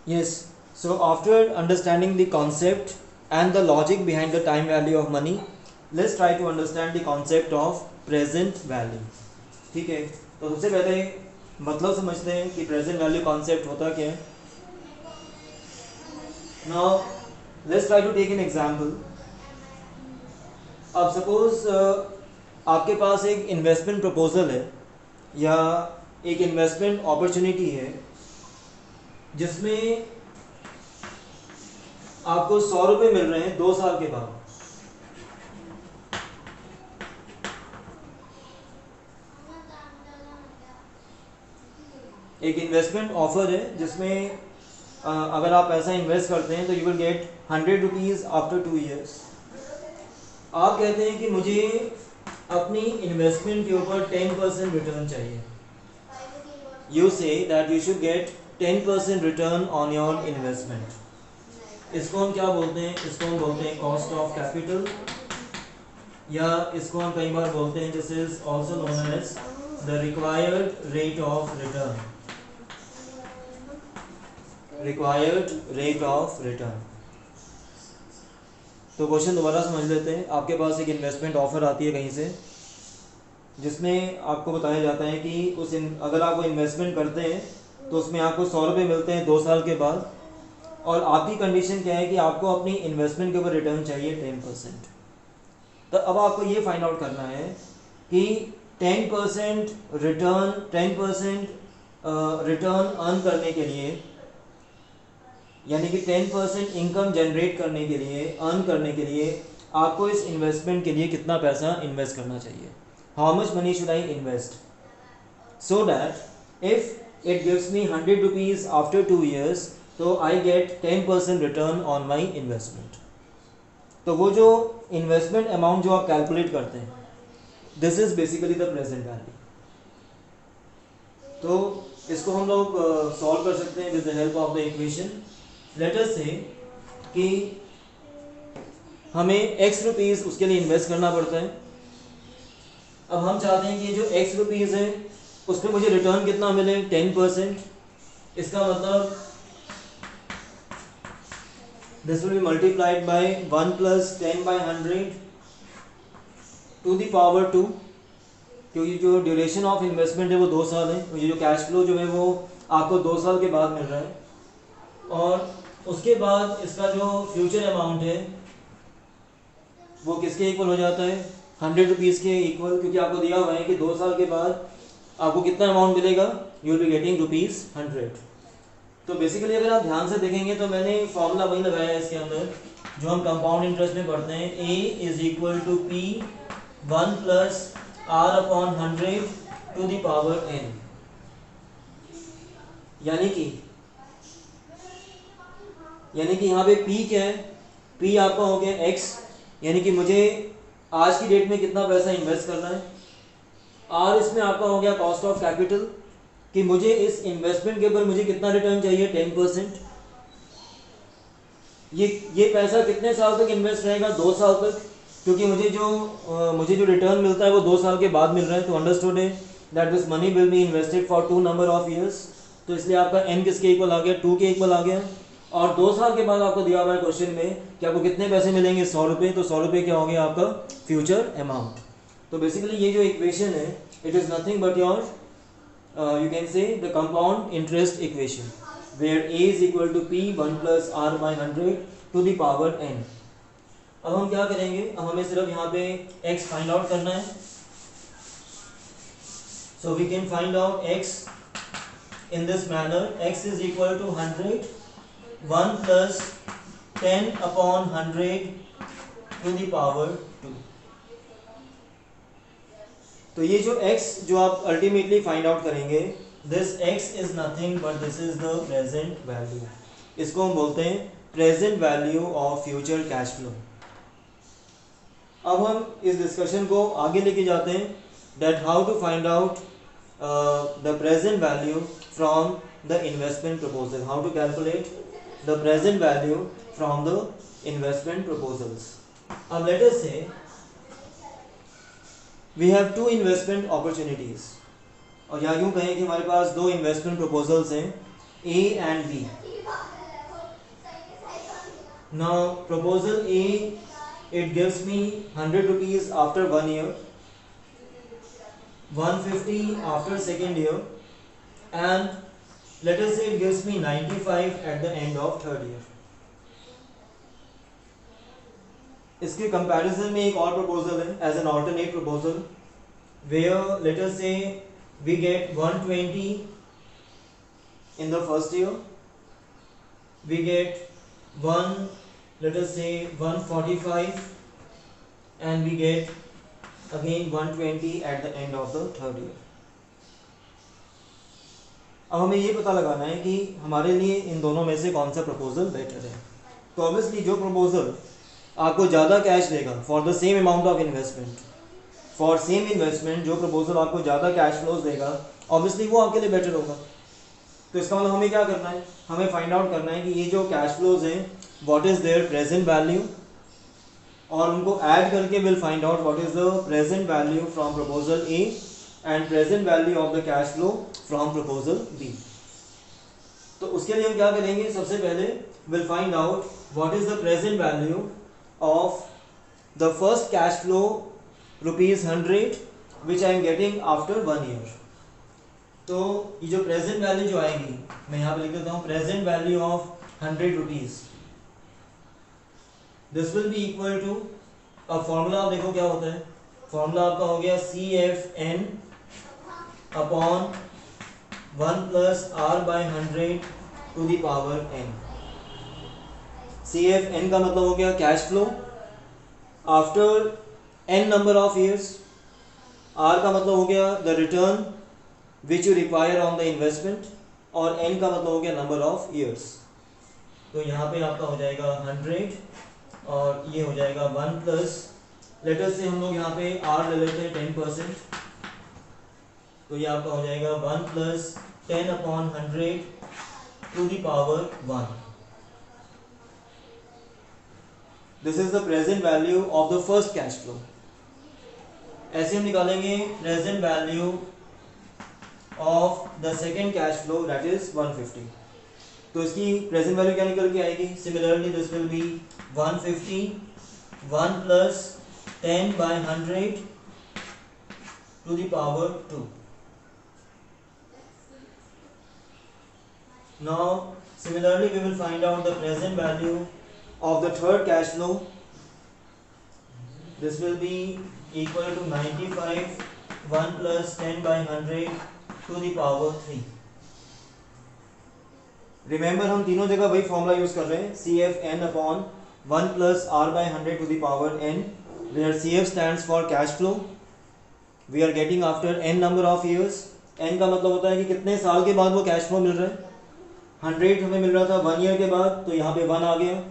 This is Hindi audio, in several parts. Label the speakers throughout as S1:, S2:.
S1: Yes. So after understanding the concept and the logic behind the time value of money, let's try to understand the concept of present value. ठीक है, तो सबसे पहले मतलब समझते हैं कि प्रेजेंट वैल्यू कॉन्सेप्ट होता क्या है. Now let's try to take an example. अब सपोज आपके पास एक इन्वेस्टमेंट प्रपोजल है या एक इन्वेस्टमेंट अपॉर्चुनिटी है जिसमें आपको 100 रुपये मिल रहे हैं 2 साल के बाद. एक इन्वेस्टमेंट ऑफर है जिसमें अगर आप पैसा इन्वेस्ट करते हैं तो you will get 100 rupees after 2 years. आप कहते हैं कि मुझे अपनी इन्वेस्टमेंट के ऊपर 10% रिटर्न चाहिए. You say that you should get 10% return on your investment. इसको हम क्या बोलते हैं? इसको हम बोलते हैं कॉस्ट ऑफ कैपिटल, या इसको हम कई बार बोलते हैं this is also known as the required rate of return. Required rate of return. तो क्वेश्चन दोबारा समझ लेते हैं. आपके पास एक इन्वेस्टमेंट ऑफर आती है कहीं से जिसमें आपको बताया जाता है कि अगर आप वो इन्वेस्टमेंट करते हैं तो उसमें आपको 100 रुपये मिलते हैं 2 साल के बाद, और आपकी कंडीशन क्या है कि आपको अपनी इन्वेस्टमेंट के ऊपर रिटर्न चाहिए 10%. तो अब आपको ये फाइंड आउट करना है कि 10% रिटर्न अर्न करने के लिए, यानी कि 10% इनकम जनरेट करने के लिए, अर्न करने के लिए आपको इस इन्वेस्टमेंट के लिए कितना पैसा इन्वेस्ट करना चाहिए. How much money should I invest so that if it gives me 100 rupees after 2 years, तो I get 10% return on my investment. तो वो जो इन्वेस्टमेंट अमाउंट जो आप कैलकुलेट करते हैं, this is basically the present value. तो इसको हम लोग सॉल्व कर सकते हैं with the help of the equation. Late us से कि हमें x रुपीज़ उसके लिए इन्वेस्ट करना पड़ता है. अब हम चाहते हैं कि ये जो x रुपीज़ है उस पर मुझे रिटर्न कितना मिले? 10%. इसका मतलब this will be multiplied by 1 + 10/100 to the power 2, क्योंकि जो ड्यूरेशन ऑफ इन्वेस्टमेंट है वो 2 साल है. तो ये जो कैश फ्लो जो है वो आपको 2 साल के बाद मिल रहा है. और उसके बाद इसका जो फ्यूचर अमाउंट है वो किसके इक्वल हो जाता है? 100 रुपीज़ के इक्वल, क्योंकि आपको दिया हुआ है कि 2 साल के बाद आपको कितना अमाउंट मिलेगा? You will be getting ₹100. तो बेसिकली अगर आप ध्यान से देखेंगे तो मैंने फॉर्मूला वही लगाया है इसके अंदर जो हम कंपाउंड इंटरेस्ट में पढ़ते हैं. A = P 1 + R/100 to the power n. यानी कि यहाँ पे P क्या है? P आपका हो गया x, यानी कि मुझे आज की डेट में कितना पैसा इन्वेस्ट करना है. R इसमें आपका हो गया कॉस्ट ऑफ कैपिटल, कि मुझे इस इन्वेस्टमेंट के ऊपर मुझे कितना रिटर्न चाहिए? 10%. ये पैसा कितने साल तक इन्वेस्ट रहेगा? 2 साल तक, क्योंकि मुझे जो रिटर्न मिलता है वो 2 साल के बाद मिल रहा है. तो अंडरस्टूड है that this money will be invested for 2 number of years. तो इसलिए आपका n किसके इक्वल आ गया? 2 के इक्वल आ गया. और 2 साल के बाद आपको दिया हुआ है क्वेश्चन में कि आपको कितने पैसे मिलेंगे? 100 रुपये. तो 100 रुपये क्या हो गया? आपका फ्यूचर अमाउंट. तो बेसिकली ये जो इक्वेशन है it is nothing but your you can say the compound interest equation where A = P 1 + R/100 to the power n. अब हम क्या करेंगे? अब हमें सिर्फ यहाँ पे x फाइंड आउट करना है. So we can find out x in this manner. X is equal to 100 1 + 10/100 to the power 2. तो ये जो x जो आप अल्टीमेटली फाइंड आउट करेंगे, this x is nothing but this is the present value. इसको हम बोलते हैं present value of future cash flow. अब हम इस डिस्कशन को आगे लेके जाते हैं that how to find out the present value from the investment proposal. How to calculate the present value from the investment proposals. अब let us say we have 2 investment opportunities, और या यूँ कहें कि हमारे पास 2 इन्वेस्टमेंट प्रपोजल्स हैं A and B. Now proposal A, it gives me 100 rupees after 1 year, 150 after second year, and let us say it gives me 95 at the end of third year. इसके कंपैरिजन में एक और प्रपोजल है as an alternate proposal, where let us say we get 120 in the first year, we get let us say 145, and we get again 120 at the end of the third year. अब हमें ये पता लगाना है कि हमारे लिए इन दोनों में से कौन सा प्रपोजल बेटर है. तो ऑब्वियसली जो प्रपोजल आपको ज़्यादा कैश देगा for the same amount of investment, for same investment जो प्रपोजल आपको ज़्यादा कैश फ्लोज देगा, ऑब्वियसली वो आपके लिए बेटर होगा. तो इसका मतलब हमें क्या करना है, हमें फाइंड आउट करना है कि ये जो कैश फ्लोज हैं what is their present value, और उनको ऐड करके will find out what is the present value from proposal A and present value of the cash flow from proposal B. तो उसके लिए हम क्या करेंगे, सबसे पहले will find out what is the present value of the first cash flow ₹100 which I am getting after 1 year. तो ये जो प्रेजेंट वैल्यू जो आएगी, मैं यहाँ पे लिख देता हूँ present value of 100 rupees, this will be equal to, अब फॉर्मूला आप देखो क्या होता है, फॉर्मूला आपका हो गया CFN upon 1 + R/100 to the power n. CFN का मतलब हो गया cash flow after n number of years, R का मतलब हो गया the return which you require on the investment, और n का मतलब हो गया नंबर ऑफ ईयर्स. तो यहाँ पे आपका हो जाएगा 100 और ये हो जाएगा 1 प्लस, लेटर से हम लोग यहाँ पे R ले लेते हैं 10%, तो ये आपका हो जाएगा 1 + 10/100 to the power 1. This is the present value of the first cash flow. ऐसे हम निकालेंगे present value of the second cash flow that is 150. तो इसकी प्रेजेंट वैल्यू क्या निकल के आएगी, similarly this will be 150 1 + 10/100 to the power 2. Now similarly we will find out the present value of the third cash flow. This will be equal to 95 1 + 10/100 to the power 3. Remember हम तीनों जगह वही फॉर्मूला यूज कर रहे हैं, CFN upon 1 + R/100 to the power n, where CF stands for cash flow. We are getting after n number of years. n का मतलब होता है कि कितने साल के बाद वो कैश फ्लो मिल रहा है. 100 हमें मिल रहा था 1 ईयर के बाद, तो यहाँ पे 1 आ गया.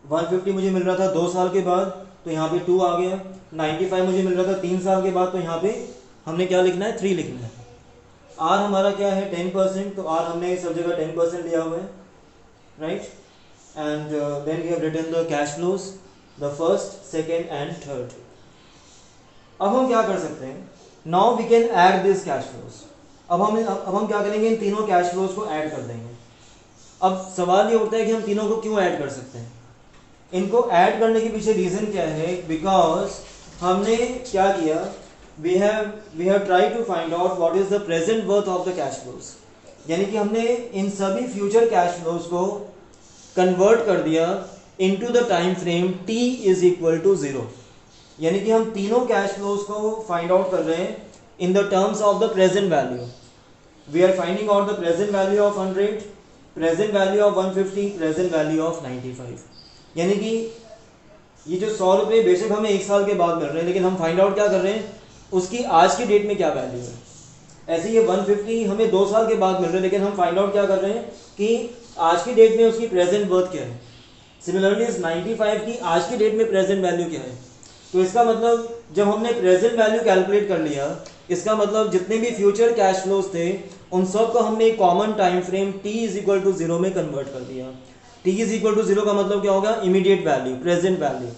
S1: 150 मुझे मिल रहा था 2 साल के बाद, तो यहाँ पे 2 आ गया. 95 मुझे मिल रहा था 3 साल के बाद, तो यहाँ पे हमने क्या लिखना है, 3 लिखना है. R हमारा क्या है 10%, तो R हमने सब जगह 10% लिया हुआ है, right. And then we have written the cash flows, the first, second and third. अब हम क्या कर सकते हैं, now we can add this cash flows. अब हम क्या करेंगे, इन तीनों कैश फ्लोज को ऐड कर देंगे. अब सवाल ये उठता है कि हम तीनों को क्यों ऐड कर सकते हैं. इनको ऐड करने के पीछे रीज़न क्या है, बिकॉज हमने क्या किया, we have try to find out what is the present worth of the cash flows. यानी कि हमने इन सभी फ्यूचर कैश फ्लोज को कन्वर्ट कर दिया into the time frame t = 0. यानी कि हम तीनों कैश फ्लोज को फाइंड आउट कर रहे हैं in the terms of the present value. We are finding out the present value of 100, present value of 150, present value of 95. यानी कि ये जो 100 रुपये बेशक हमें 1 साल के बाद मिल रहे हैं, लेकिन हम फाइंड आउट क्या कर रहे हैं, उसकी आज की डेट में क्या वैल्यू है. ऐसे ये 150 हमें 2 साल के बाद मिल रहे हैं, लेकिन हम फाइंड आउट क्या कर रहे हैं कि आज की डेट में उसकी प्रेजेंट वर्थ क्या है. सिमिलरली इस 95 की आज की डेट में प्रेजेंट वैल्यू क्या है. तो इसका मतलब जब हमने प्रेजेंट वैल्यू कैलकुलेट कर लिया, इसका मतलब जितने भी फ्यूचर कैश फ्लोज थे उन सब को हमने एक कॉमन टाइम फ्रेम t = 0 में कन्वर्ट कर दिया. t = 0 का मतलब क्या होगा, immediate value, present value.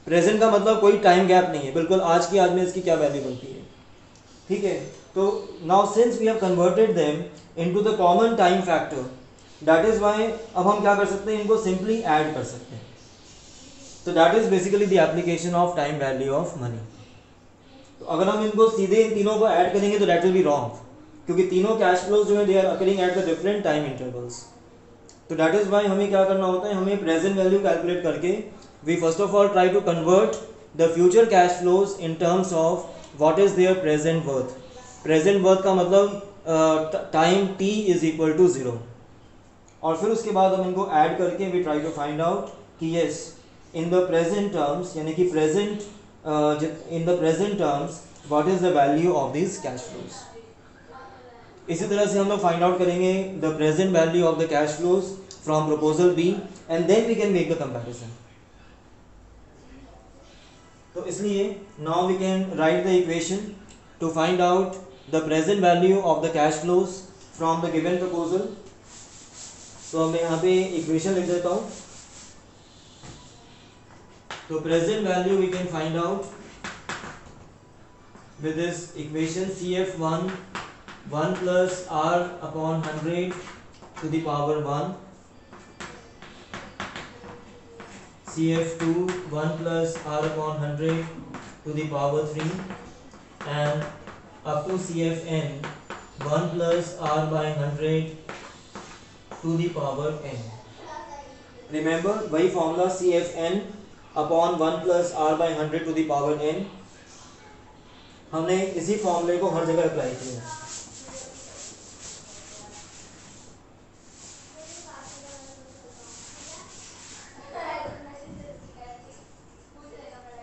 S1: Present का मतलब कोई टाइम गैप नहीं है, बिल्कुल आज की आज में इसकी क्या वैल्यू बनती है. ठीक है. तो now since we have converted them into the common time factor, that is why अब हम क्या कर सकते हैं, इनको सिंपली ऐड कर सकते हैं. सो that is basically the application of time value of money. तो अगर हम इनको सीधे इन तीनों को ऐड करेंगे तो दैट विल बी रॉन्ग, क्योंकि तीनों कैश फ्लोज जो है they are occurring at the different time intervals. तो दैट इज वाई हमें क्या करना होता है, हमें प्रेजेंट वैल्यू कैलकुलेट करके we first of all try to convert the future cash flows in terms of what is their present worth. Present worth का मतलब time T is equal to 0. और फिर उसके बाद हम इनको ऐड करके we try to find out कि yes in the present terms, यानी कि present in the present terms what is the value of this cash flows. इसी तरह से हम लोग फाइंड आउट करेंगे the present value of the cash flows from proposal B and then we can make the comparison. तो इसलिए now we can write the equation to find out the present value of the cash flows from the given proposal. तो मैं यहाँ पे इक्वेशन लिख देता हूँ. तो present value we can find out with this equation CF1 1 plus R upon 100 to the power 1, CF2 1 plus R upon 100 to the power 3, and up to CFN 1 plus R by 100 to the power n. Remember वही formula CFN upon 1 plus R by 100 to the power n, हमने इसी फॉर्मूले को हर जगह अप्लाई किया.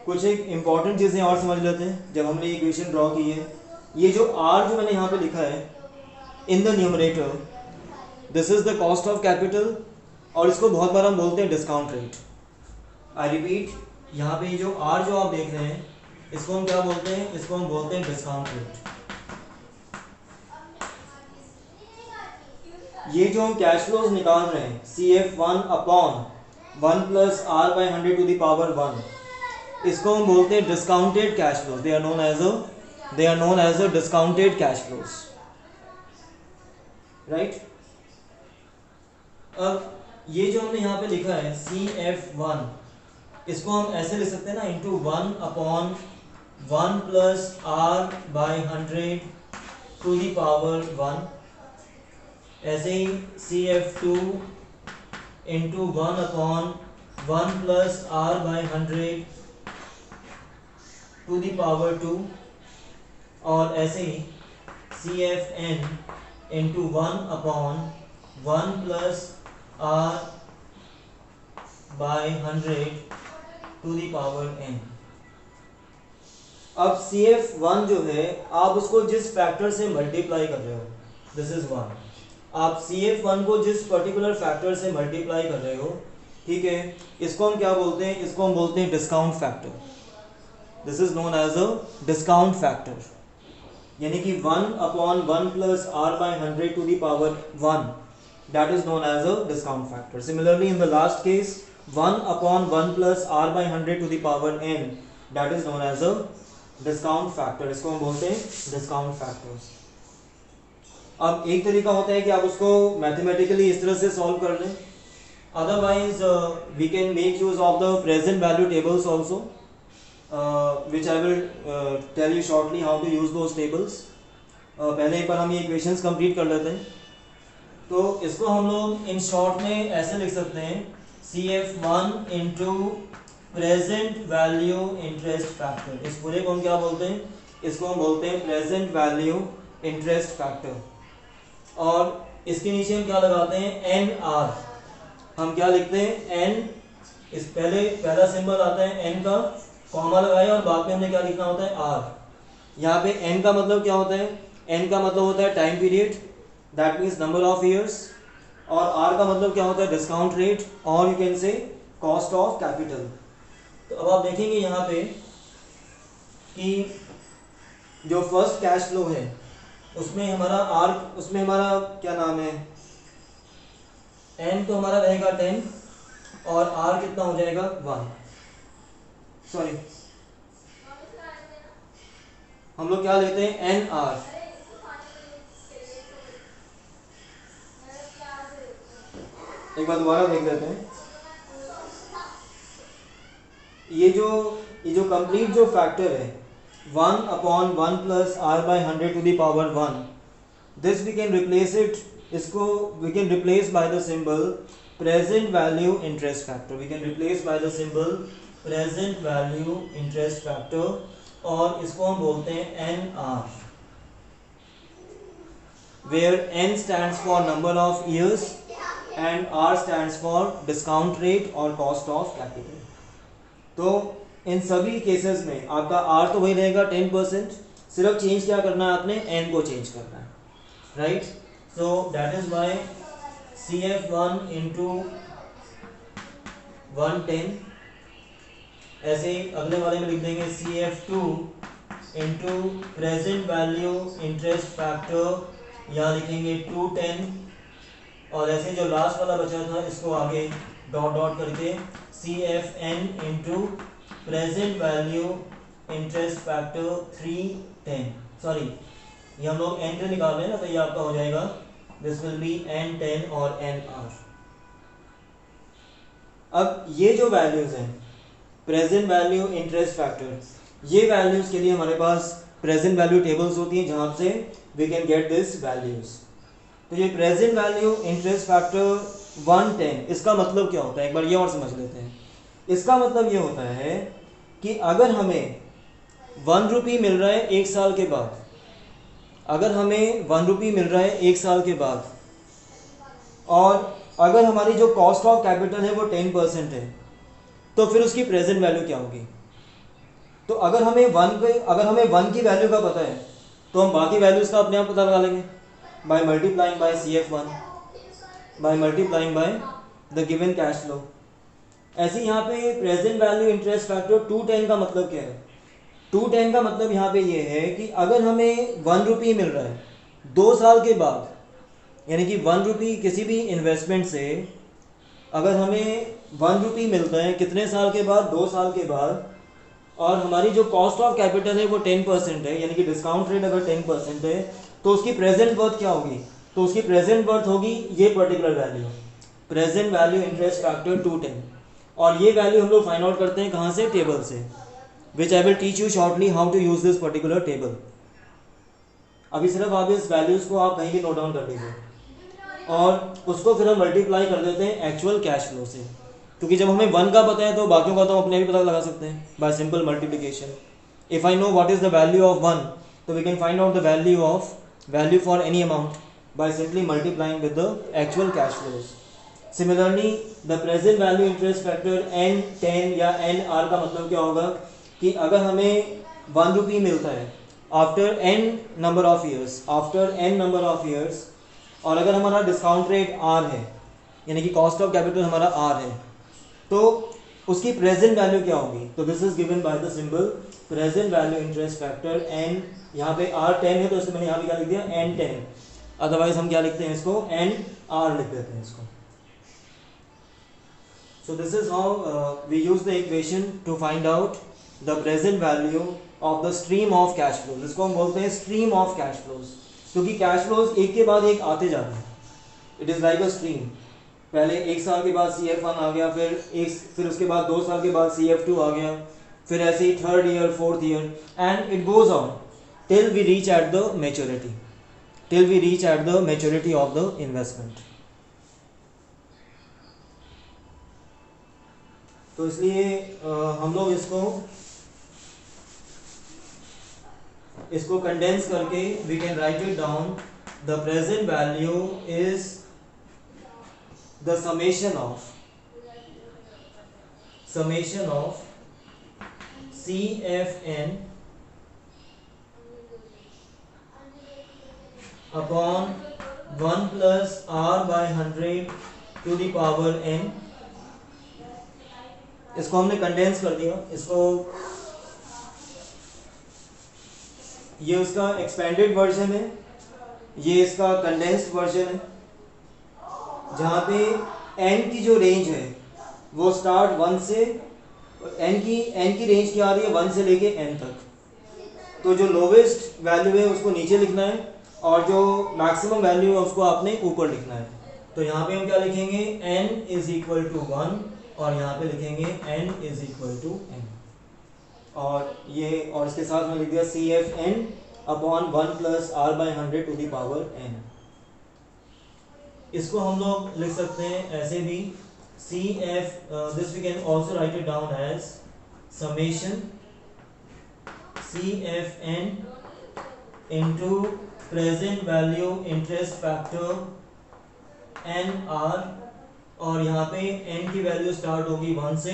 S1: कुछ एक इंपॉर्टेंट चीजें और समझ लेते हैं जब हमने ये इक्वेशन ड्रॉ की है. ये जो R जो मैंने यहाँ पे लिखा है in the numerator, this is the cost of capital, और इसको बहुत बार हम बोलते हैं डिस्काउंट रेट. आई रिपीट, यहाँ पे जो R जो आप देख रहे हैं इसको हम क्या बोलते हैं, इसको हम बोलते हैं डिस्काउंट रेट. ये जो हम कैश फ्लोज निकाल रहे हैं CF1 upon 1 plus R by 100 to the power 1, इसको हम बोलते हैं discounted cash flows. They are known as a discounted cash flows, right. अब ये जो हमने यहाँ पे लिखा है CF1, इसको हम ऐसे लिख सकते हैं ना, into 1 upon 1 plus R by 100 to the power 1. ऐसे ही CF2 into 1 upon 1 plus R by 100 to the power 2, और ऐसे ही CFN into 1 upon 1 plus R by 100 to the power n. अब CF1 जो है आप उसको जिस फैक्टर से मल्टीप्लाई कर रहे हो, दिस इज 1, आप CF1 को जिस पर्टिकुलर फैक्टर से मल्टीप्लाई कर रहे हो, ठीक है, इसको हम क्या बोलते हैं, इसको हम बोलते हैं discount factor. This is known as a discount factor, यानी कि 1 upon 1 plus R by 100 to the power 1, that is known as a discount factor. Similarly in the last case 1 upon 1 plus R by 100 to the power n, that is known as a discount factor. इसको हम बोलते हैं discount factors. अब एक तरीका होता है कि आप उसको मैथमेटिकली इस तरह से सॉल्व कर लें. Otherwise we can make use of the present value tables also, which I will tell you shortly how to use those tables. पहले एक बार हम ये इक्वेशंस कंप्लीट कर लेते हैं. तो इसको हम लोग इन शॉर्ट में ऐसे लिख सकते हैं CF1 into present value interest factor. इस पूरे को हम क्या बोलते हैं, इसको हम बोलते हैं प्रेजेंट वैल्यू इंटरेस्ट फैक्टर. और इसके नीचे हम क्या लगाते हैं, NR. हम क्या लिखते हैं, N, इस पहला सिंबल आता है N का, कॉमा लगाया, और बाद में हमने क्या लिखना होता है, R. यहाँ पे N का मतलब क्या होता है, N का मतलब होता है time period, that means number of years, और R का मतलब क्या होता है, डिस्काउंट रेट, और यू कैन से कॉस्ट ऑफ कैपिटल. तो अब आप देखेंगे यहाँ पे कि जो फर्स्ट कैश फ्लो है उसमें हमारा उसमें हमारा क्या नाम है, N तो हमारा रहेगा 10, और R कितना हो जाएगा 1. सॉरी, हम लोग क्या लेते हैं, NR. एक बार दोबारा देख लेते हैं. ये जो कंप्लीट जो फैक्टर है 1/1 plus r by 100 to the power 1, this we can replace it, इसको we can replace by the symbol present value interest factor, we can replace by the symbol present value interest factor, और इसको हम बोलते हैं NR, where N stands for number of years and R stands for discount rate or cost of capital. तो इन सभी केसेस में आपका R तो वही रहेगा 10%, सिर्फ चेंज क्या करना है आपने, N को चेंज करना है, right. So that is why CF1 into 110, ऐसे ही अगले वाले में लिख देंगे CF2 into present value interest factor, यहाँ लिखेंगे 210, और ऐसे जो लास्ट वाला बचा था इसको आगे डॉट डॉट करके CFN into present value interest factor 310, sorry ये हम लोग N10 निकाल रहे हैं ना, तो ये आपका हो जाएगा, दिस विल बी N10 और NR. अब ये जो वैल्यूज हैं प्रेजेंट वैल्यू इंटरेस्ट फैक्टर, ये वैल्यूज के लिए हमारे पास प्रेजेंट वैल्यू टेबल्स होती हैं जहाँ से we can get this values. तो ये प्रेजेंट वैल्यू इंटरेस्ट फैक्टर 110, इसका मतलब क्या होता है, एक बार ये और समझ लेते हैं. इसका मतलब ये होता है कि अगर हमें 1 रुपी मिल रहा है 1 साल के बाद, अगर हमें 1 रुपी मिल रहा है 1 साल के बाद, और अगर हमारी जो कॉस्ट ऑफ कैपिटल है वो 10% है, तो फिर उसकी प्रेजेंट वैल्यू क्या होगी. तो अगर हमें 1 की वैल्यू का पता है तो हम बाकी वैल्यूज़ का अपने आप पता लगा लेंगे by multiplying by CF1, by multiplying by the given cash flow. ऐसे यहाँ पे प्रेजेंट वैल्यू इंटरेस्ट फैक्टर 210 का मतलब क्या है, 210 का मतलब यहाँ पे ये है कि अगर हमें 1 रुपी मिल रहा है 2 साल के बाद, यानी कि 1 रुपी किसी भी इन्वेस्टमेंट से अगर हमें 1 रुपी मिलता है कितने साल के बाद, 2 साल के बाद, और हमारी जो कॉस्ट ऑफ कैपिटल है वो 10% है, यानी कि डिस्काउंट रेट अगर 10% है, तो उसकी प्रेजेंट वर्थ क्या होगी, तो उसकी प्रेजेंट वर्थ होगी ये particular value, present value interest factor 210. और ये वैल्यू हम लोग फाइंड आउट करते हैं कहाँ से, टेबल से, which I will teach you shortly how to use this particular table. अभी सिर्फ आप इस वैल्यूज़ को आप कहीं भी नोट डाउन कर लीजिए, और उसको फिर हम मल्टीप्लाई कर देते हैं एक्चुअल कैश फ्लो से, क्योंकि जब हमें 1 का पता है तो बाकियों का तो हम अपने भी पता लगा सकते हैं by simple multiplication. If I know what is the value of 1, तो we can find out the value for any amount by simply multiplying with the actual cash flows. Similarly the present value interest factor N10 या NR का मतलब क्या होगा कि अगर हमें 1 रुपी मिलता है after n number of years, और अगर हमारा डिस्काउंट रेट R है, यानी कि कॉस्ट ऑफ कैपिटल हमारा R है, तो उसकी प्रेजेंट वैल्यू क्या होगी, तो this is given by the symbol present value interest factor N. यहाँ पे R10 है तो इसमें मैंने यहाँ पे क्या लिख दिया N10, अदरवाइज हम क्या लिखते हैं इसको NR लिख देते हैं इसको. So this is how we use the equation to find out the present value of the stream of cash flows. इसको हम बोलते हैं stream of cash flows, क्योंकि कैश फ्लोज एक के बाद एक आते जाते हैं. It is like a stream. पहले 1 साल के बाद CF1 आ गया, फिर उसके बाद 2 साल के बाद CF2 आ गया, फिर ऐसे ही 3rd year 4th year, and it goes on till we reach at the maturity of the investment. तो इसलिए हम लोग इसको कंडेंस करके we can write it down. The present value is the summation of CFN upon 1 plus R by 100 to the power N. इसको हमने कंडेंस कर दिया. इसको ये उसका एक्सपेंडेड वर्जन है, ये इसका कंडेंस्ड वर्जन है, जहाँ पे n की जो रेंज है वो स्टार्ट 1 से n की रेंज क्या आ रही है 1 से लेके n तक. तो जो लोवेस्ट वैल्यू है उसको नीचे लिखना है और जो मैक्सिमम वैल्यू है उसको आपने ऊपर लिखना है. तो यहाँ पे हम क्या लिखेंगे, n इज इक्वल टू 1 और यहाँ पे लिखेंगे n is equal to n, और ये और इसके साथ में लिख दिया C F N upon 1 plus R by 100 to the power n। इसको हम लोग लिख सकते हैं ऐसे भी, C F this we can also write it down as summation C F N into present value interest factor N R, और यहाँ पे n की वैल्यू स्टार्ट होगी 1 से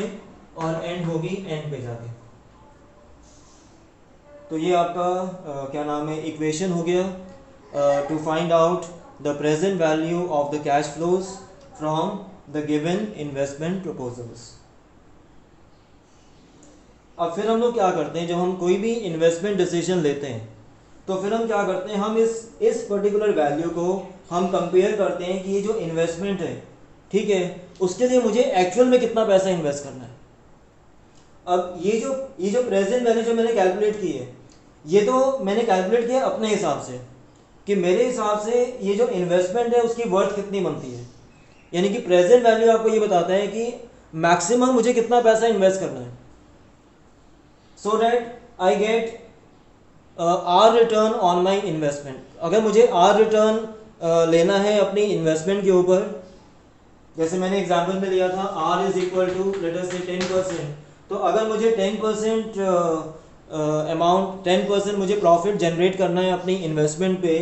S1: और एंड होगी n पे जाके। तो ये आपका क्या नाम है इक्वेशन हो गया to find out the present value of the cash flows from the given investment proposals. अब फिर हम लोग क्या करते हैं, जब हम कोई भी इन्वेस्टमेंट डिसीजन लेते हैं तो फिर हम क्या करते हैं, हम इस पर्टिकुलर वैल्यू को हम कंपेयर करते हैं कि ये जो इन्वेस्टमेंट है, ठीक है, उसके लिए मुझे एक्चुअल में कितना पैसा इन्वेस्ट करना है। अब ये जो प्रेजेंट वैल्यू जो मैंने कैलकुलेट की है, ये तो मैंने कैलकुलेट किया अपने हिसाब से कि मेरे हिसाब से ये जो इन्वेस्टमेंट है उसकी वर्थ कितनी बनती है, यानी कि प्रेजेंट वैल्यू आपको ये बताता है कि मैक्सिमम मुझे कितना पैसा इन्वेस्ट करना है, so that I get R return on my investment. अगर मुझे आर रिटर्न लेना है अपनी इन्वेस्टमेंट के ऊपर, जैसे मैंने एग्जाम्पल में लिया था R is equal to let us say 10%, तो अगर मुझे 10% अमाउंट 10% मुझे प्रॉफिट जनरेट करना है अपनी इन्वेस्टमेंट पे,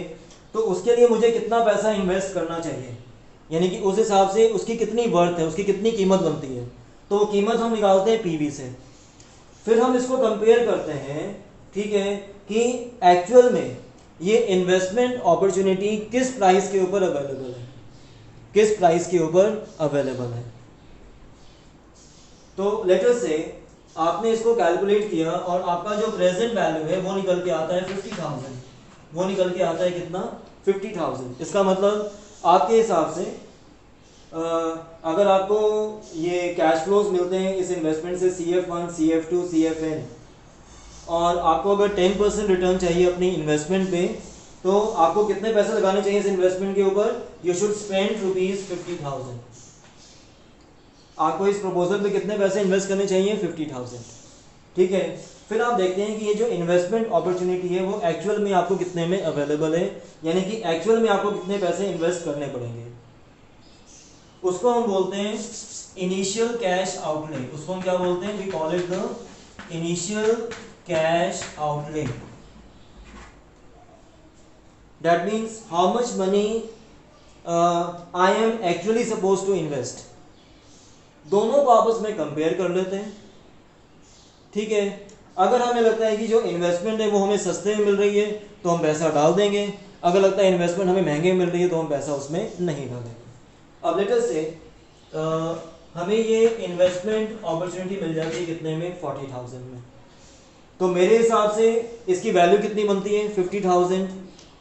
S1: तो उसके लिए मुझे कितना पैसा इन्वेस्ट करना चाहिए, यानी कि उस हिसाब से उसकी कितनी वर्थ है, उसकी कितनी कीमत बनती है, तो वो कीमत हम निकालते हैं पीवी से। फिर हम इसको कंपेयर करते हैं, ठीक है, कि एक्चुअल में ये इन्वेस्टमेंट अपॉर्चुनिटी किस प्राइस के ऊपर अवेलेबल है, किस प्राइस के ऊपर अवेलेबल है। तो लेटर से आपने इसको कैलकुलेट किया और आपका जो प्रेजेंट वैल्यू है वो निकल के आता है 50,000, वो निकल के आता है कितना 50,000। इसका मतलब आपके हिसाब से अगर आपको ये कैश फ्लोज मिलते हैं इस इन्वेस्टमेंट से CF1, CF2, CFN, और आपको अगर 10% रिटर्न चाहिए अपनी इन्वेस्टमेंट पे, तो आपको कितने पैसे लगाने चाहिए इस इन्वेस्टमेंट के ऊपर, यू शुड स्पेंड ₹50,000। आपको इस प्रपोजल पे कितने पैसे इन्वेस्ट करने चाहिए 50,000, ठीक है। फिर आप देखते हैं कि ये जो इन्वेस्टमेंट अपॉर्चुनिटी है वो एक्चुअल में आपको कितने में अवेलेबल है, यानी कि एक्चुअल में आपको कितने पैसे इन्वेस्ट करने पड़ेंगे। उसको हम बोलते हैं इनिशियल कैश आउटले। उसको हम क्या बोलते हैं, we call it the initial cash outlay. That means how much money I am actually suppose to invest. दोनों को आपस में कंपेयर कर लेते हैं, ठीक है। अगर हमें लगता है कि जो इन्वेस्टमेंट है वो हमें सस्ते में मिल रही है तो हम पैसा डाल देंगे, अगर लगता है इन्वेस्टमेंट हमें महंगे मिल रही है तो हम पैसा उसमें नहीं डालेंगे। अब लेटर से हमें ये इन्वेस्टमेंट अपॉर्चुनिटी मिल जाती है कितने में, 40,000 में। तो मेरे हिसाब से इसकी वैल्यू कितनी बनती है 50,000,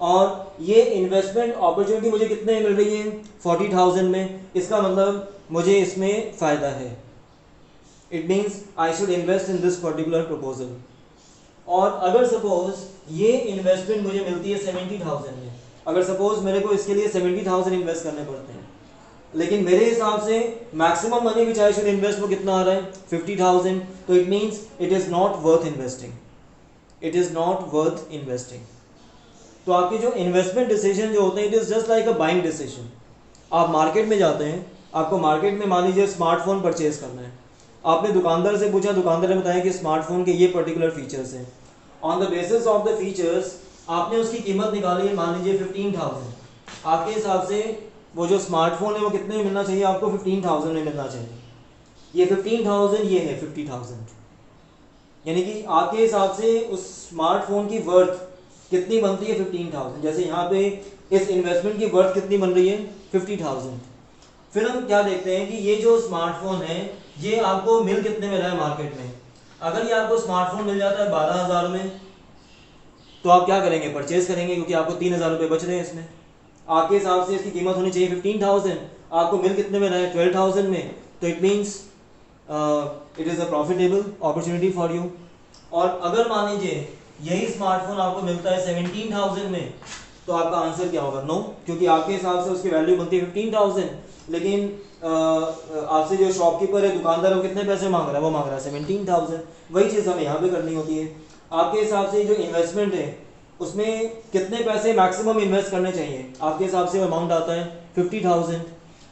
S1: और ये इन्वेस्टमेंट अपॉर्चुनिटी मुझे कितने में मिल रही है 40,000 में। इसका मतलब मुझे इसमें फ़ायदा है, it means I should invest in this particular proposal. और अगर सपोज ये इन्वेस्टमेंट मुझे मिलती है 70,000 में, अगर सपोज मेरे को इसके लिए 70,000 इन्वेस्ट करने पड़ते हैं, लेकिन मेरे हिसाब से maximum money which I should invest वो कितना आ रहा है 50,000, तो it means it is not worth investing, it is not worth investing. तो आपके जो इन्वेस्टमेंट डिसीजन जो होते हैं, it is just like a buying decision. आप मार्केट में जाते हैं, आपको मार्केट में मान लीजिए स्मार्टफोन परचेज करना है, आपने दुकानदार से पूछा, दुकानदार ने बताया कि स्मार्टफोन के ये पर्टिकुलर फीचर्स हैं। On the basis of the features आपने उसकी कीमत निकाली है, मान लीजिए 15,000। आपके हिसाब से वो जो स्मार्टफोन है वो कितने में मिलना चाहिए, आपको 15,000 में मिलना चाहिए। ये 15,000 ये है 50,000, यानी कि आपके हिसाब से उस स्मार्टफोन की वर्थ कितनी बनती है 15,000। जैसे यहाँ पे इस इन्वेस्टमेंट की वर्थ कितनी बन रही है 50,000। फिर हम क्या देखते हैं कि ये जो स्मार्टफोन है ये आपको मिल कितने में रहा है मार्केट में। अगर ये आपको स्मार्टफोन मिल जाता है 12,000 में, तो आप क्या करेंगे, परचेज करेंगे, क्योंकि आपको 3,000 रुपये बच रहे हैं इसमें। आपके हिसाब से इसकी कीमत होनी चाहिए 15,000, आपको मिल कितने में रहा है 12,000 में, तो it means it is a profitable opportunity for you. और अगर मान लीजिए यही स्मार्टफोन आपको मिलता है 17,000 में, तो आपका आंसर क्या होगा, नो, क्योंकि आपके हिसाब से उसकी वैल्यू बनती है 15,000, लेकिन आपसे जो शॉपकीपर है, दुकानदार, वो कितने पैसे मांग रहा है? वो मांग रहा है 17,000। वही चीज़ हमें यहाँ पे करनी होती है। आपके हिसाब से जो इन्वेस्टमेंट है उसमें कितने पैसे मैक्सिमम इन्वेस्ट करने चाहिए? आपके हिसाब से अमाउंट आता है 50,000,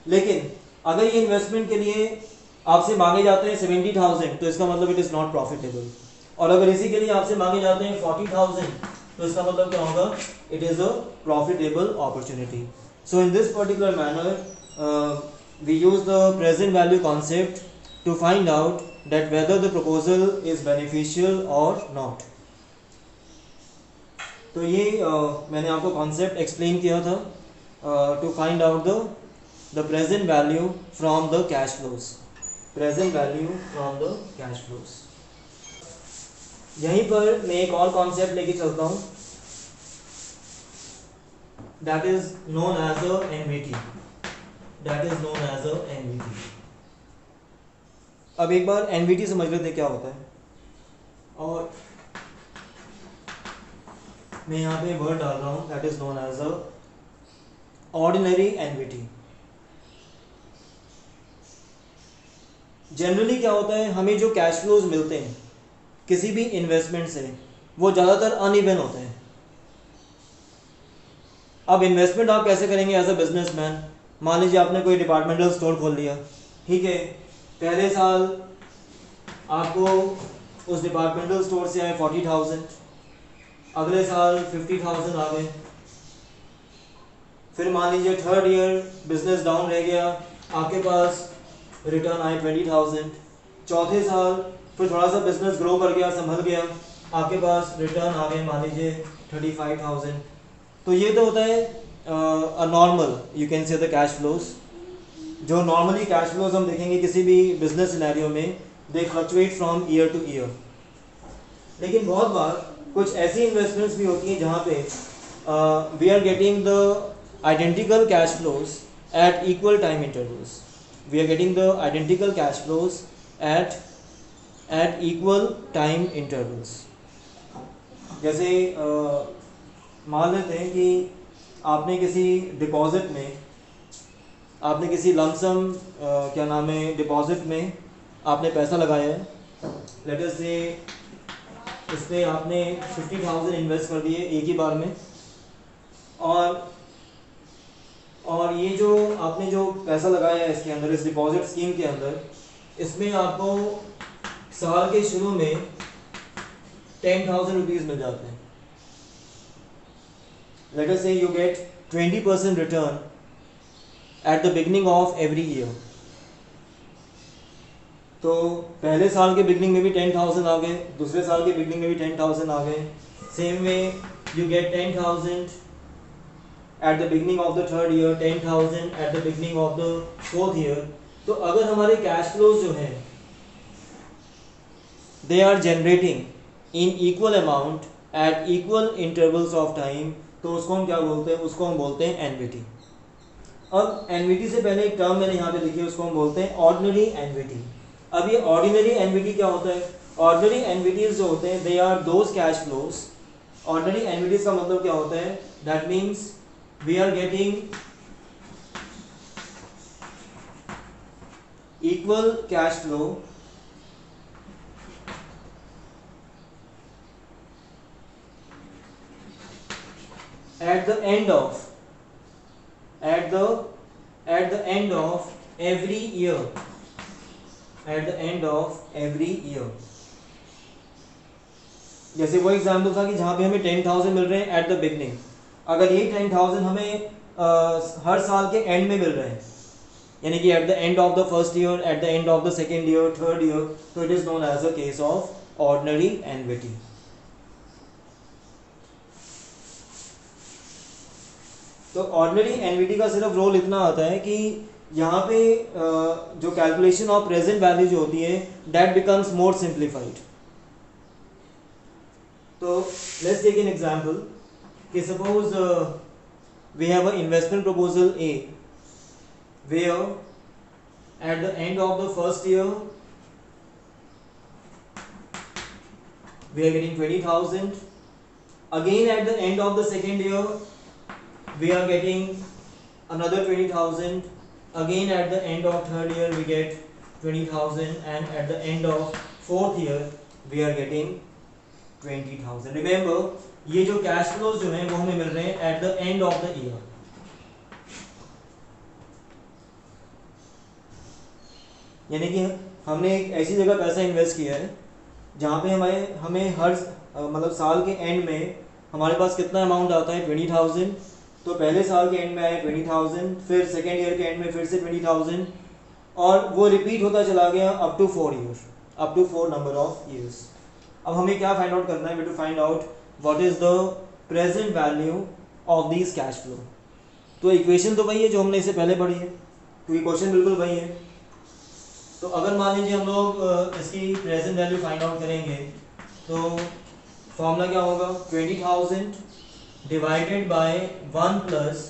S1: लेकिन अगर ये इन्वेस्टमेंट के लिए आपसे मांगे जाते हैं 70,000 तो इसका मतलब इट इज़ नॉट प्रॉफिटेबल। और अगर इसी के लिए आपसे मांगे जाते हैं 40,000 तो इसका मतलब क्या होगा? It is a profitable opportunity. So in this particular manner we use the present value concept to find out that whether the proposal is beneficial or not. तो ये मैंने आपको कॉन्सेप्ट एक्सप्लेन किया था to find out the present value from the cash flows. Present value from the cash flows. यहीं पर मैं एक और कॉन्सेप्ट लेके चलता हूँ, that is known as a NVT. That is known as a NVT. अब एक बार एनवीटी समझ लेते क्या होता है। और मैं यहाँ पे वर्ड डाल रहा हूँ, that is known as a ordinary NVT. Generally क्या होता है, हमें जो कैश फ्लोज मिलते हैं किसी भी इन्वेस्टमेंट से, वो ज़्यादातर अनइवन होते हैं। अब इन्वेस्टमेंट आप कैसे करेंगे एज अ बिजनेसमैन? मान लीजिए आपने कोई डिपार्टमेंटल स्टोर खोल लिया, ठीक है। पहले साल आपको उस डिपार्टमेंटल स्टोर से आए 40,000, अगले साल 50,000 आ गए। फिर मान लीजिए थर्ड ईयर बिजनेस डाउन रह गया, आपके पास रिटर्न आए 20,000। चौथे साल फिर थोड़ा सा बिजनेस ग्रो कर गया, संभल गया, आपके पास रिटर्न आ गए मान लीजिए 35,000। तो ये तो होता है normal, you can say the cash flows. जो नॉर्मली कैश फ्लोज हम देखेंगे किसी भी बिजनेस सिनेरियो में, they fluctuate from year to year. लेकिन बहुत बार कुछ ऐसी इन्वेस्टमेंट्स भी होती हैं जहाँ पे we are getting the identical cash flows at equal time intervals. We are getting the identical cash flows at equal time intervals. जैसे मान लेते हैं कि आपने किसी डिपॉजिट में, आपने किसी लमसम क्या नाम है डिपॉजिट में आपने पैसा लगाया है। लेट अस से इस पर आपने 50,000 इन्वेस्ट कर दिए एक ही बार में। और ये जो आपने जो पैसा लगाया है इसके अंदर, इस डिपॉजिट स्कीम के अंदर, इसमें आपको साल के शुरू में 10,000 रुपीज़ मिल जाते हैं। Let us say you get 20% return at the beginning of every year. तो पहले साल के बिगनिंग में भी 10,000 आ गए, दूसरे साल के बिगनिंग में भी 10,000 आ गए। Same way you get 10,000 at the beginning of the third year, 10,000 at the beginning of the fourth year. तो अगर हमारे कैश फ्लोज जो हैं they are generating in equal amount at equal intervals of time, तो उसको हम क्या बोलते हैं? उसको हम बोलते हैं एनवीटी। अब एनवीटी से पहले एक टर्म मैंने यहाँ पे लिखी है, उसको हम बोलते हैं ऑर्डिनरी एनवीटी। अब ये ऑर्डिनरी एनवीटी क्या होता है? ऑर्डिनरी एनवीटीज जो होते हैं they are those cash flows. Ordinary annuities का मतलब क्या होता है? That means we are getting equal cash flow at the end of every year, at the end of every year। जैसे वो एग्जाम्पल था कि जहाँ पे हमें 10,000 मिल रहे हैं एट द बिगनिंग, अगर ये 10,000 हमें हर साल के एंड में मिल रहे हैं, यानी कि at the end of the first year, at the end of the second year, third year, तो it is known as a case of ordinary annuity. तो ऑर्डिनरी एनवीटी का सिर्फ रोल इतना आता है कि यहाँ पे जो कैलकुलेशन ऑफ प्रेजेंट वैल्यू जो होती है दैट बिकम्स मोर सिंप्लीफाइड। तो लेट्स टेक एन एग्जांपल कि suppose we have a investment proposal A where at the end of the first year we are getting 20,000, again at the end of the second year we are getting another 20,000, again at the end of third year we get 20,000 and at the end of fourth year we are getting 20,000. Remember ये जो कैश फ्लोज जो हैं वो हमें मिल रहे हैं eight the end of the year. यानी कि हमने एक ऐसी जगह पैसा इन्वेस्ट किया है जहाँ पे हमें हर मतलब साल के एंड में हमारे पास कितना अमाउंट आता है 20,000. तो पहले साल के एंड में आए 20,000, फिर सेकेंड ईयर के एंड में फिर से 20,000 और वो रिपीट होता चला गया up to 4 year, up to 4 number of years. अब हमें क्या फाइंड आउट करना है? We to find out what is the present value of this cash flow. तो इक्वेशन तो वही है जो हमने इससे पहले पढ़ी है, क्योंकि क्वेश्चन बिल्कुल वही है. तो अगर मान लीजिए हम लोग इसकी प्रेजेंट वैल्यू फाइंड आउट करेंगे तो फॉर्मूला क्या होगा? 20,000 डिवाइडेड बाय 1 प्लस,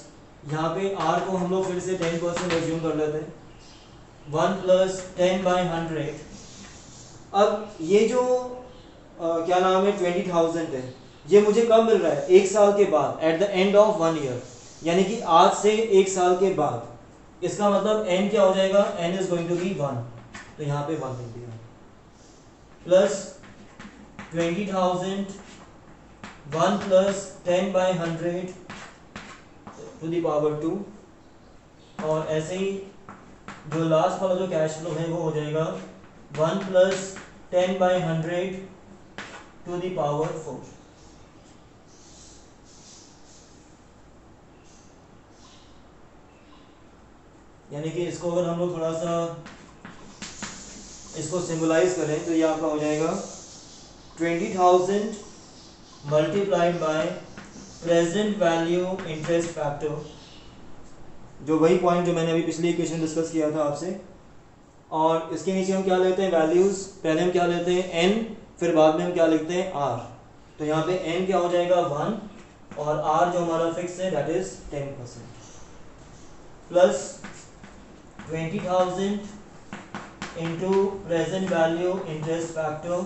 S1: यहाँ पे r को हम लोग फिर से 10% एज्यूम कर लेते हैं, 1 प्लस 10 बाय 100. अब ये जो क्या नाम है 20,000 है, ये मुझे कब मिल रहा है? एक साल के बाद, eight the end of 1 year, यानी कि आज से एक साल के बाद. इसका मतलब n क्या हो जाएगा? n is going to be 1, तो यहाँ पे 1 लिख दिया, plus 20,000 1 plus 10 by 100 to the power 2. और ऐसे ही जो लास्ट वाला जो कैश फ्लो है वो हो जाएगा 1 plus 10 by 100 to the power 4. यानी कि इसको अगर हम लोग थोड़ा सा इसको सिंबलाइज करें तो ये आपका हो जाएगा 20,000 multiplied by present value interest factor, जो वही पॉइंट जो मैंने अभी पिछली इक्वेशन डिस्कस किया था आपसे. और इसके नीचे हम क्या लेते हैं? वैल्यूज. पहले हम क्या लेते हैं? n, फिर बाद में हम क्या लिखते हैं? r. तो यहाँ पे n क्या हो जाएगा? 1 और r जो हमारा फिक्स है that is 10%, plus 20,000 into present value interest factor,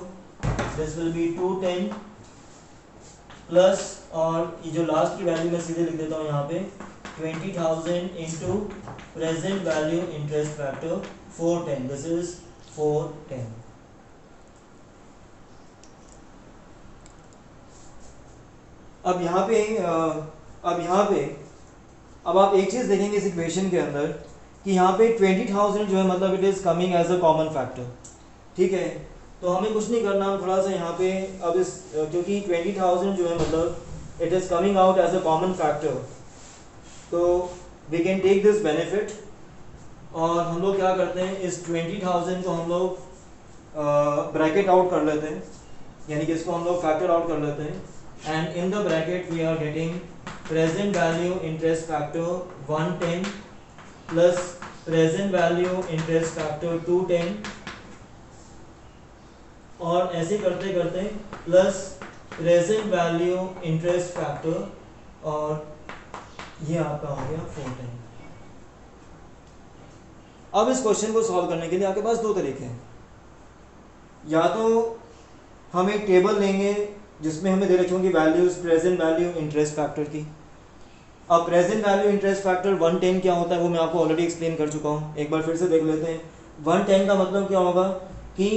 S1: this will be 210 plus, और ये जो लास्ट की वैल्यू मैं सीधे लिख देता हूँ यहाँ पे 20,000 into present value interest factor 410, this is 410. अब यहाँ पे अब आप एक चीज़ देखेंगे इस इक्वेशन के अंदर कि यहाँ पे 20,000 जो है मतलब it is coming as a common factor. ठीक है, तो हमें कुछ नहीं करना, हम थोड़ा सा यहाँ पे अब इस क्योंकि 20,000 जो है मतलब it is coming out as a common factor, तो we can take this benefit. और हम लोग क्या करते हैं? इस 20,000 को हम लोग ब्रैकेट आउट कर लेते हैं, यानी कि इसको हम लोग फैक्टर आउट कर लेते हैं. And in the bracket we are getting present value interest factor 110 plus present value interest factor 210, और ऐसे करते करते plus present value interest factor, और ये आपका हो गया 410. अब इस क्वेश्चन को सॉल्व करने के लिए आपके पास दो तरीके हैं. या तो हम एक टेबल लेंगे जिसमें हमें दे रखी होंगी values present value interest factor की. अब प्रेजेंट वैल्यू इंटरेस्ट फैक्टर 110 क्या होता है वो मैं आपको ऑलरेडी एक्सप्लेन कर चुका हूँ, एक बार फिर से देख लेते हैं. 110 का मतलब क्या होगा कि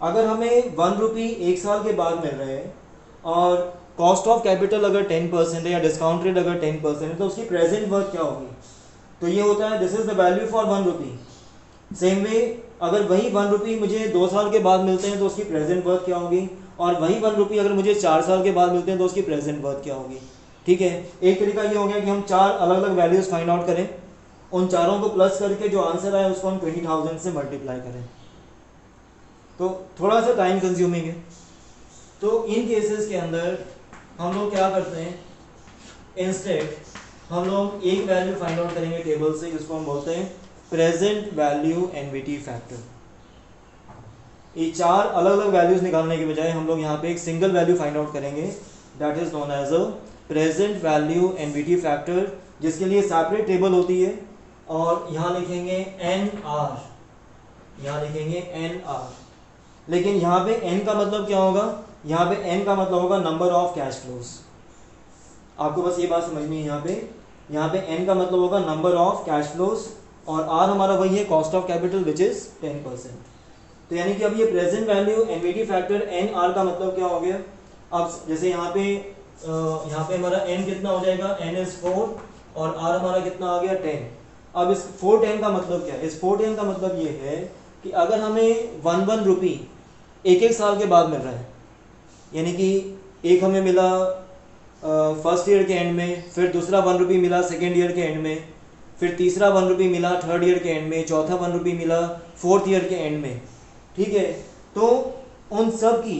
S1: अगर हमें 1 रुपी एक साल के बाद मिल रहे हैं और कॉस्ट ऑफ कैपिटल अगर 10% है या डिस्काउंट रेट अगर 10% है तो उसकी प्रेजेंट वर्थ क्या होगी? तो ये होता है this is the value for 1 rupee. Same way अगर वही 1 रुपी मुझे 2 साल के बाद मिलते हैं तो उसकी प्रेजेंट वर्थ क्या होगी, और वही 1 रुपी अगर मुझे 4 साल के बाद मिलते हैं तो उसकी प्रेजेंट वर्थ क्या होगी. ठीक है, एक तरीका ये हो गया कि हम 4 अलग अलग वैल्यूज फाइंड आउट करें, उन चारों को प्लस करके जो आंसर आए उसको हम 20,000 से मल्टीप्लाई करें. तो थोड़ा सा टाइम कंज्यूमिंग है. तो इन केसेस के अंदर हम लोग क्या करते हैं? इंस्टेड हम लोग एक वैल्यू फाइंड आउट करेंगे टेबल से जिसको हम बोलते हैं प्रेजेंट वैल्यू एनवीटी फैक्टर. ये 4 अलग अलग वैल्यूज निकालने के बजाय हम लोग यहाँ पे एक सिंगल वैल्यू फाइंड आउट करेंगे that is known as a present value annuity factor, जिसके लिए सेपरेट टेबल होती है. और यहाँ लिखेंगे NR, यहाँ लिखेंगे NR. लेकिन यहाँ पे N का मतलब क्या होगा? यहाँ पे N का मतलब होगा नंबर ऑफ कैश फ्लोज. आपको बस ये बात समझनी है. यहाँ पे N का मतलब होगा नंबर ऑफ कैश फ्लोज. और आर हमारा वही है cost of capital which is 10%। तो यानी कि अब ये present value annuity factor N R का मतलब क्या हो गया। अब जैसे यहाँ पे हमारा एन कितना हो जाएगा, एन इज 4 और आर हमारा कितना आ गया 10। अब इस 410 का मतलब क्या है, इस 410 का मतलब ये है कि अगर हमें 1 रुपी एक एक साल के बाद मिल रहा है, यानी कि एक हमें मिला फर्स्ट ईयर के एंड में, फिर दूसरा 1 रुपी मिला सेकेंड ईयर के एंड में, फिर तीसरा 1 रुपी मिला थर्ड ईयर के एंड में, चौथा 1 रुपी मिला फोर्थ ईयर के एंड में, ठीक है। तो उन सब की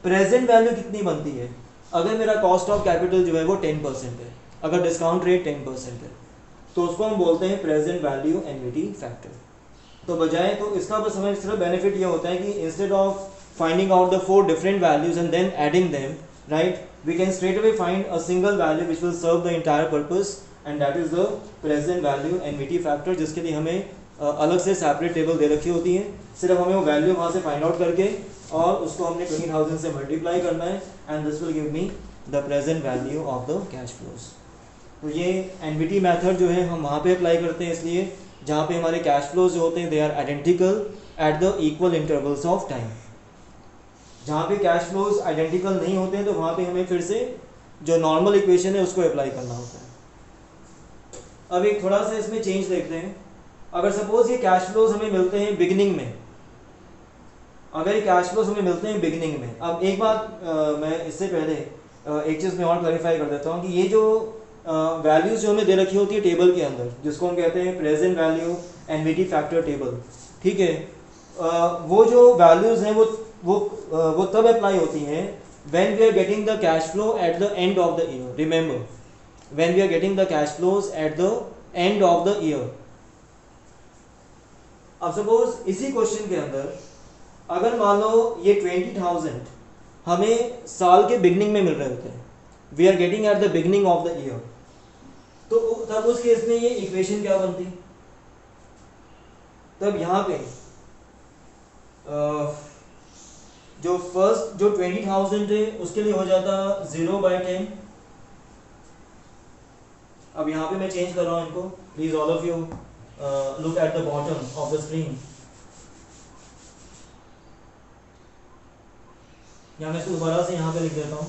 S1: प्रेजेंट वैल्यू कितनी बनती है अगर मेरा कॉस्ट ऑफ कैपिटल जो है वो 10% है, अगर डिस्काउंट रेट 10% है, तो उसको हम बोलते हैं प्रेजेंट वैल्यू एनवीटी फैक्टर। तो बजाय तो इसका बस हमें सिर्फ बेनिफिट ये होता है कि instead of finding out the 4 different values and then adding them, right, we can straight away find a single value which will serve the entire purpose, and that is the present value NVT factor, जिसके लिए हमें अलग से सेपरेट टेबल दे रखी होती है। सिर्फ हमें वो वैल्यू वहाँ से फाइंड आउट करके और उसको हमने 20,000 से मल्टीप्लाई करना है, and this will give me the present value of the cash flows. तो ये एनवीटी मेथड जो है हम वहाँ पे अप्लाई करते हैं, इसलिए जहाँ पे हमारे कैश फ्लोज जो होते हैं they are identical at the equal intervals of time. जहाँ पे कैश फ्लोज आइडेंटिकल नहीं होते हैं तो वहाँ पे हमें फिर से जो नॉर्मल इक्वेशन है उसको अप्लाई करना होता है। अब एक थोड़ा सा इसमें चेंज देखते हैं। अगर सपोज ये कैश फ्लोज हमें मिलते हैं बिगिनिंग में, अगर ये कैश फ्लोज हमें मिलते हैं बिगिनिंग में, अब एक बात मैं इससे पहले एक चीज़ मैं और क्लैरिफाई कर देता हूँ कि ये जो वैल्यूज जो हमें दे रखी होती है टेबल के अंदर, जिसको हम कहते हैं present value annuity factor table, ठीक है, वो जो वैल्यूज हैं वो तब अप्लाई होती हैं when we are getting the cash flow at the end of the year. Remember, when we are getting the cash flows at the end of the year. अब सपोज इसी क्वेश्चन के अंदर अगर मान लो ये 20,000 हमें साल के बिगनिंग में मिल रहे होते हैं, we are getting at the beginning of the year, तो तब उस केस में ये इक्वेशन क्या बनती, तब यहाँ पे जो फर्स्ट जो 20,000 है उसके लिए हो जाता 0/10। अब यहाँ पे मैं चेंज कर रहा हूँ इनको, please all of you look at the bottom of the screen. यहाँ मैं इसको दोबारा से यहाँ पे लिख देता हूँ।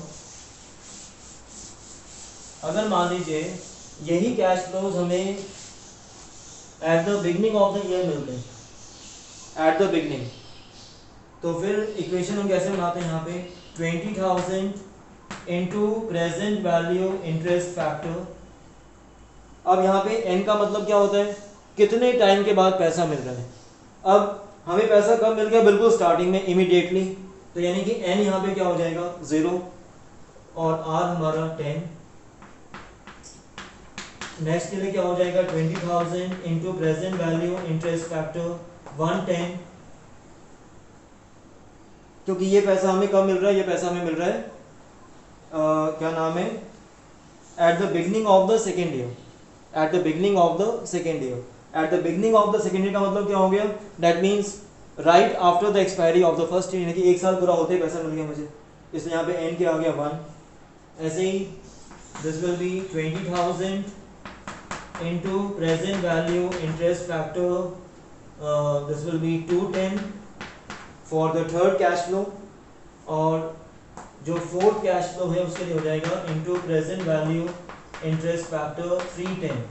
S1: अगर मान लीजिए यही कैश फ्लोज हमें eight the beginning of the year मिलते हैं, एट द बिगनिंग, तो फिर इक्वेशन हम कैसे बनाते हैं यहाँ पे 20,000 into present value interest factor. अब यहाँ पे n का मतलब क्या होता है, कितने टाइम के बाद पैसा मिल रहा है। अब हमें पैसा कब मिल गया, बिल्कुल स्टार्टिंग में, इमीडिएटली, तो यानी कि n यहाँ पे क्या हो जाएगा 0 और r हमारा 10। नेक्स्ट के लिए क्या हो जाएगा 20,000 into present value interest factor 110, क्योंकि ये पैसा हमें कब मिल रहा है, ये पैसा हमें मिल रहा है क्या नाम है, eight the beginning of the second year, at the beginning of the second year. At the beginning of the second year का मतलब क्या हो गया, that means right after the expiry of the first year, यानी कि एक साल पूरा होते ही पैसा मिल गया मुझे, इसलिए यहाँ पे एन क्या आ गया 1। ऐसे ही this will be 20,000 into present value interest factor, this will be 210 for the third cash flow, और जो फोर्थ कैश फ्लो है उसके लिए हो जाएगा into present value interest factor 310।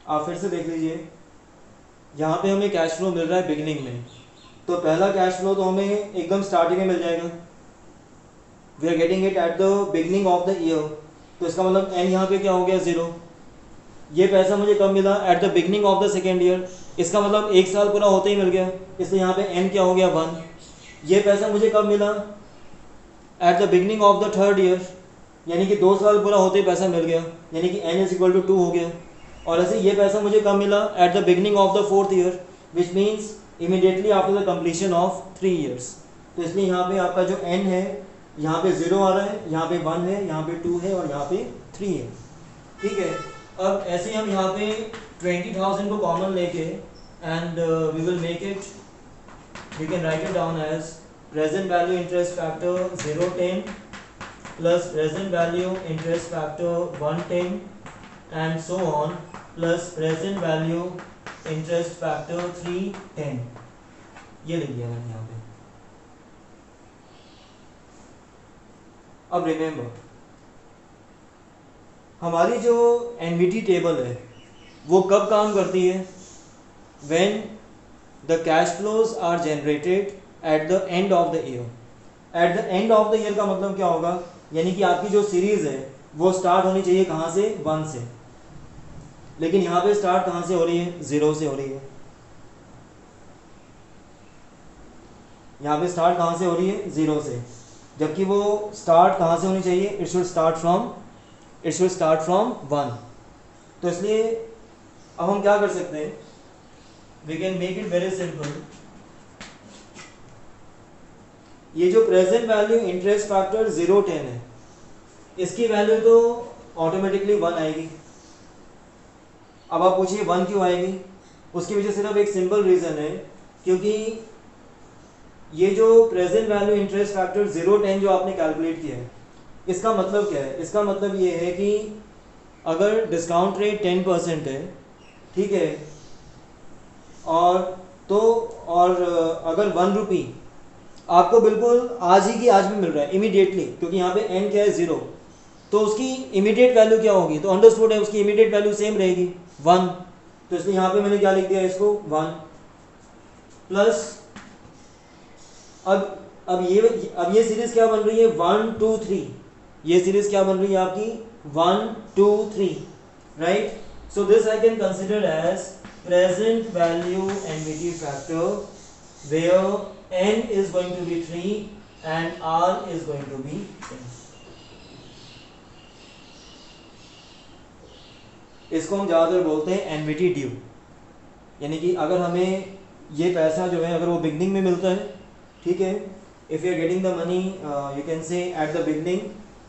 S1: आप फिर से देख लीजिए, यहाँ पे हमें कैश फ्लो मिल रहा है बिगिनिंग में, तो पहला कैश फ्लो तो हमें एकदम स्टार्टिंग में मिल जाएगा, we are getting it at the beginning of the year, तो इसका मतलब एन यहाँ पे क्या हो गया 0। ये पैसा मुझे कब मिला, eight the beginning of the second year, इसका मतलब एक साल पूरा होते ही मिल गया, इसलिए यहाँ पे एन क्या हो गया 1। ये पैसा मुझे कब मिला, eight the beginning of the third year, यानी कि 2 साल पूरा होते ही पैसा मिल गया, यानी कि n इज इक्वल टू 2 हो गया। और ऐसे ये पैसा मुझे कब मिला, eight the beginning of the fourth year, which means immediately after the completion of 3 years. तो इसलिए यहाँ पे आपका जो n है, यहाँ पे 0 आ रहा है, यहाँ पे 1 है, यहाँ पे 2 है और यहाँ पे 3 है, ठीक है। अब ऐसे हम यहाँ पे 20,000 को कॉमन लेके and we will make it, we can write it down as present value interest factor 010 plus present value interest factor 110 and so on plus present value interest factor 310, ये लिख दिया मैंने यहाँ पे। अब रिमेंबर हमारी जो एनवीटी टेबल है वो कब काम करती है? When the cash flows are generated at the end of the year. At the end of the year का मतलब क्या होगा? यानी कि आपकी जो सीरीज है वो स्टार्ट होनी चाहिए कहाँ से? 1 से, लेकिन यहाँ पे स्टार्ट कहाँ से हो रही है? 0 से हो रही है। यहाँ पे स्टार्ट कहाँ से हो रही है? 0 से, जबकि वो स्टार्ट कहाँ से होनी चाहिए? It should start from 1। तो इसलिए अब हम क्या कर सकते हैं? We can make it very simple. ये जो प्रेजेंट वैल्यू इंटरेस्ट फैक्टर 010 है, इसकी वैल्यू तो ऑटोमेटिकली 1 आएगी। अब आप पूछिए 1 क्यों आएगी? उसके पीछे सिर्फ एक सिंपल रीज़न है, क्योंकि ये जो प्रेजेंट वैल्यू इंटरेस्ट फैक्टर 010 जो आपने कैलकुलेट किया है, इसका मतलब क्या है? इसका मतलब ये है कि अगर डिस्काउंट रेट 10% है, ठीक है, और अगर 1 रुपी आपको बिल्कुल आज ही की आज में मिल रहा है इमीडिएटली, क्योंकि यहाँ पे एन क्या है? 0, तो उसकी इमीडिएट वैल्यू क्या होगी? तो अंडरस्टूड है उसकी इमीडिएट वैल्यू सेम रहेगी 1। तो इसलिए यहाँ पे मैंने क्या लिख दिया इसको? 1 प्लस अब ये सीरीज क्या बन रही है? 1 2 3। ये सीरीज क्या बन रही है आपकी? 1 2 3, right? So this I can consider as present value annuity factor where n is going to be 3 and r is going to be 10. इसको हम ज़्यादातर बोलते हैं एनवीटी ड्यू, यानी कि अगर हमें ये पैसा जो है अगर वो बिगनिंग में मिलता है, ठीक है, if you are getting the money you can say at the beginning,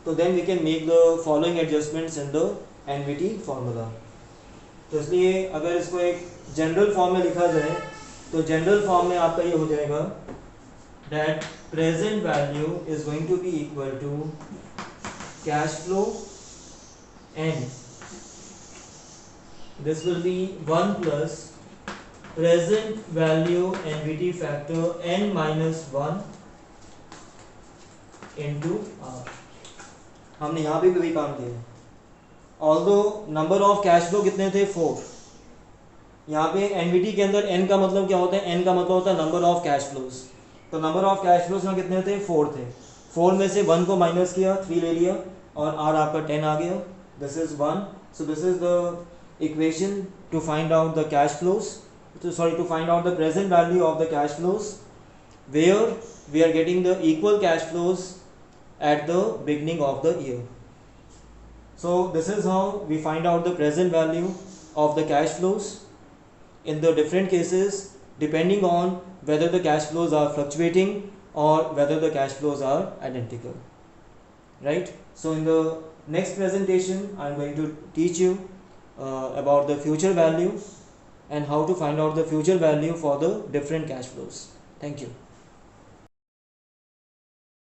S1: तो then we can make the following adjustments in the annuity formula. तो इसलिए अगर इसको एक जनरल फॉर्म में लिखा जाए तो जनरल फॉर्म में आपका ये हो जाएगा that present value is going to be equal to cash flow n. This will be 1 plus present value NVT factor n minus 1 into r. हमने यहाँ पे भी काम किया है। Although number of cash flow कितने थे? 4। यहाँ पे एनवीटी के अंदर n का मतलब क्या होता है? n का मतलब होता है नंबर ऑफ कैश फ्लोज। तो नंबर ऑफ कैश फ्लोज में कितने थे? 4 थे। 4 में से 1 को माइनस किया, 3 ले लिया, और r आपका 10 आ गया। This is 1। So this is the equation to find out the cash flows, to find out the present value of the cash flows where we are getting the equal cash flows at the beginning of the year. So this is how we find out the present value of the cash flows in the different cases, depending on whether the cash flows are fluctuating or whether the cash flows are identical, right? So in the next presentation I am going to teach you about the future value and how to find out the future value for the different cash flows. Thank you.